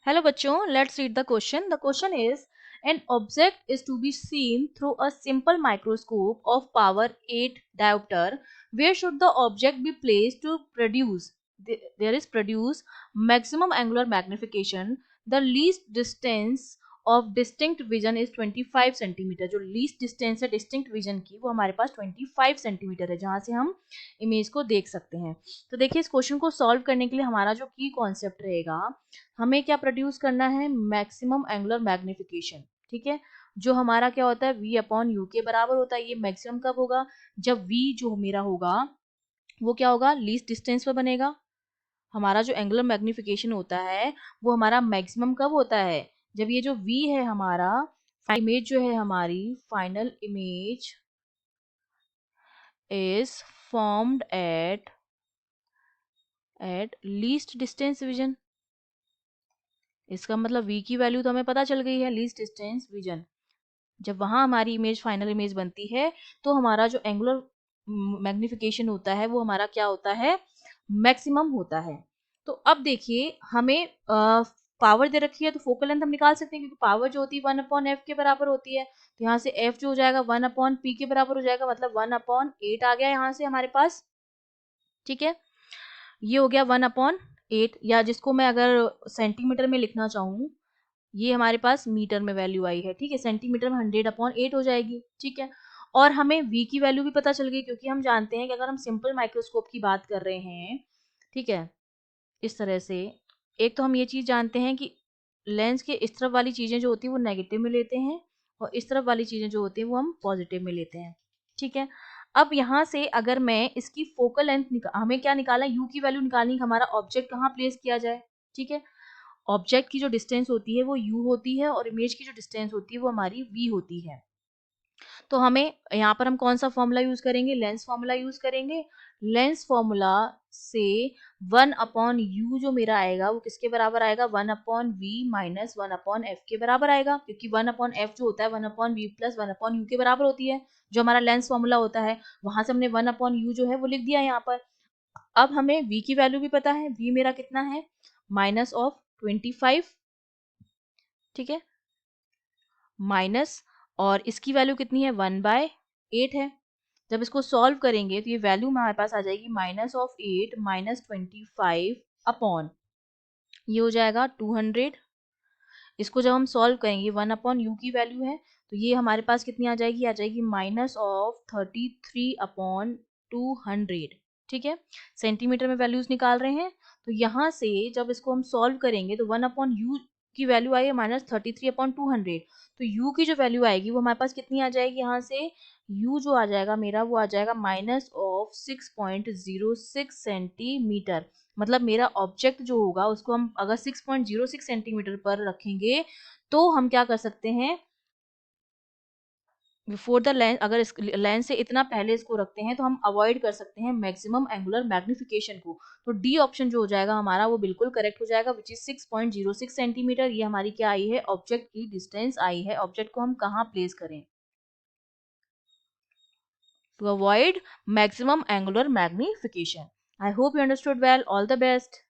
Hello बच्चों, let's read the question. The question is, an object is to be seen through a simple microscope of power 8 diopter. Where should the object be placed to produce? There is produce maximum angular magnification. The least distance of distinct vision is 25 centimetre. जो least distance है distinct vision की वो हमारे पास 25 centimetre है, जहाँ से हम image को देख सकते हैं. तो देखिए, इस क्वेश्चन को सॉल्व करने के लिए हमारा जो की कॉन्सेप्ट रहेगा, हमें क्या प्रोड्यूस करना है, मैक्सिमम एंगुलर मैग्निफिकेशन. ठीक है, जो हमारा क्या होता है v अपॉन यू के बराबर होता है. ये मैक्सिमम कब होगा, जब v जो मेरा होगा वो क्या होगा, लीस्ट डिस्टेंस पर बनेगा. हमारा जो एंगुलर मैग्निफिकेशन होता है वो हमारा मैक्सिमम कब होता है, जब ये जो v है हमारा इमेज जो है हमारी final image is formed at least distance vision. इसका मतलब v की वैल्यू तो हमें पता चल गई है, लीस्ट डिस्टेंस विजन. जब वहां हमारी इमेज फाइनल इमेज बनती है तो हमारा जो एंगुलर मैग्निफिकेशन होता है वो हमारा क्या होता है, मैक्सिमम होता है. तो अब देखिए, हमें पावर दे रखी है तो फोकल लेंथ हम निकाल सकते हैं, क्योंकि पावर जो होती है 1/f के बराबर होती है. तो यहाँ से f जो हो जाएगा 1/p के बराबर हो जाएगा, मतलब 1/8 आ गया यहाँ से हमारे पास. ठीक है, ये हो गया 1/8, या जिसको मैं अगर सेंटीमीटर में लिखना चाहूँ, ये हमारे पास मीटर में वैल्यू आई है. ठीक है, सेंटीमीटर में 100/8 हो जाएगी. ठीक है, और हमें v की वैल्यू भी पता चल गई, क्योंकि हम जानते हैं कि अगर हम सिंपल माइक्रोस्कोप की बात कर रहे हैं, ठीक है, इस तरह से, एक तो हम ये चीज जानते हैं कि लेंस के इस तरफ वाली चीजें जो होती है वो नेगेटिव में लेते हैं, और इस तरफ वाली चीजें जो होती है वो हम पॉजिटिव में लेते हैं. ठीक है, अब यहाँ से अगर मैं इसकी फोकल लेंथ हमें क्या निकालना है, u की वैल्यू निकालनी है, हमारा ऑब्जेक्ट कहाँ प्लेस किया जाए. ठीक है, ऑब्जेक्ट की जो डिस्टेंस होती है वो u होती है, और इमेज की जो डिस्टेंस होती है वो हमारी v होती है. तो हमें यहाँ पर हम कौन सा फॉर्मूला यूज करेंगे, लेंस फॉर्मूला यूज करेंगे. लेंस फॉर्मूला से 1/u जो मेरा आएगा वो किसके बराबर आएगा, 1/v माइनस 1/f के बराबर आएगा, क्योंकि 1/f जो होता है 1/v प्लस 1/u के बराबर होती है, जो हमारा लेंस फॉर्मूला होता है. वहां से हमने 1/u जो है वो लिख दिया यहाँ पर. अब हमें v की वैल्यू भी पता है, v मेरा कितना है, -25. ठीक है, माइनस, और इसकी वैल्यू कितनी है, 1/8 है. जब इसको सॉल्व करेंगे तो ये वैल्यू हमारे पास आ जाएगी -8 -25 अपॉन, ये हो जाएगा 200. इसको जब हम सॉल्व करेंगे 1/u की वैल्यू है, तो ये हमारे पास कितनी आ जाएगी, -33/200. ठीक है, सेंटीमीटर में वैल्यूज निकाल रहे हैं. तो यहाँ से जब इसको हम सॉल्व करेंगे तो 1/u की वैल्यू आई है -33/200. तो u की जो वैल्यू आएगी वो हमारे पास कितनी आ जाएगी, यहाँ से u जो आ जाएगा मेरा वो आ जाएगा -6.06 सेंटीमीटर. मतलब मेरा ऑब्जेक्ट जो होगा उसको हम अगर 6.06 सेंटीमीटर पर रखेंगे तो हम क्या कर सकते हैं, बिफोर द लेंस, अगर इस लेंस से इतना पहले इसको रखते हैं तो हम अवॉइड कर सकते हैं मैक्सिमम एंगुलर मैग्निफिकेशन को. तो डी ऑप्शन जो हो जाएगा हमारा वो बिल्कुल करेक्ट हो जाएगा, विच इज 6.06 सेंटीमीटर. ये हमारी क्या आई है, ऑब्जेक्ट की डिस्टेंस आई है. ऑब्जेक्ट को हम कहाँ प्लेस करें, to avoid maximum angular magnification. I hope you understood well. All the best.